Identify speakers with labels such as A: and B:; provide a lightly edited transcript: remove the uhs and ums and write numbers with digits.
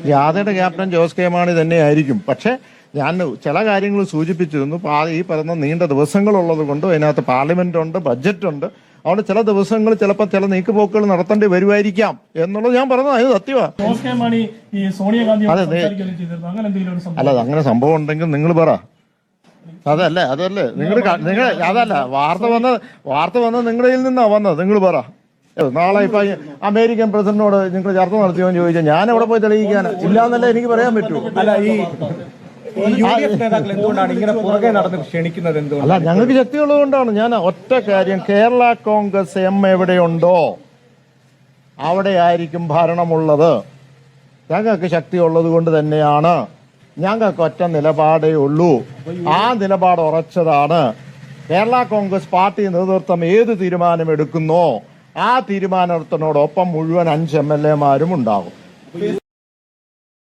A: ജാഥയുടെ captain Jos K Mani തന്നെയായിരിക്കും. പക്ഷേ ഞാൻ ചില കാര്യങ്ങൾ സൂചിപ്പിച്ചിരുന്നു. ഈ പറയുന്ന നീണ്ട ദിവസങ്ങളുള്ളത് കൊണ്ട് അതിനകത്ത് പാർലമെന്റ് ഉണ്ട്, ബഡ്ജറ്റ് ഉണ്ട്. അതുകൊണ്ട് ചില ദിവസങ്ങൾ ചിലപ്പോൾ ചില നീക്കുപോക്കുകൾ നടത്തേണ്ടി വരുമായിരിക്കാം എന്നുള്ളത് ഞാൻ പറഞ്ഞത്. അത് സത്യമാണ്. അല്ല, അങ്ങനെ സംഭവം ഉണ്ടെങ്കിൽ നിങ്ങൾ പറ. അതല്ലേ നിങ്ങൾ അതല്ല വാർത്ത വന്നത് നിങ്ങളിൽ നിന്നാ വന്നത്. നിങ്ങൾ പറ. നാളെ ഇപ്പൊ അമേരിക്കൻ പ്രസിഡന്റിനോട് നിങ്ങൾ ചർച്ച നടത്തിയോന്ന് ചോദിച്ചാൽ ഞാൻ എവിടെ പോയി തെളിയിക്കാൻ ഇല്ലാന്നല്ലേ എനിക്ക് പറയാൻ പറ്റൂ. അല്ല, ഞങ്ങൾക്ക് ശക്തിയുള്ളത് കൊണ്ടാണ്. ഞാൻ ഒറ്റ കാര്യം, കേരള കോൺഗ്രസ് എം എവിടെയുണ്ടോ അവിടെ ആയിരിക്കും ഭരണമുള്ളത്. ഞങ്ങൾക്ക് ശക്തിയുള്ളത് കൊണ്ട് തന്നെയാണ്. ഞങ്ങൾക്ക് ഒറ്റ നിലപാടേ ഉള്ളൂ. ആ നിലപാട് ഉറച്ചതാണ്. കേരള കോൺഗ്രസ് പാർട്ടി നേതൃത്വം ഏത് തീരുമാനമെടുക്കുന്നോ ആ തീരുമാനത്തിനോടൊപ്പം മുഴുവൻ 5 MLA മാരും ഉണ്ടാകും.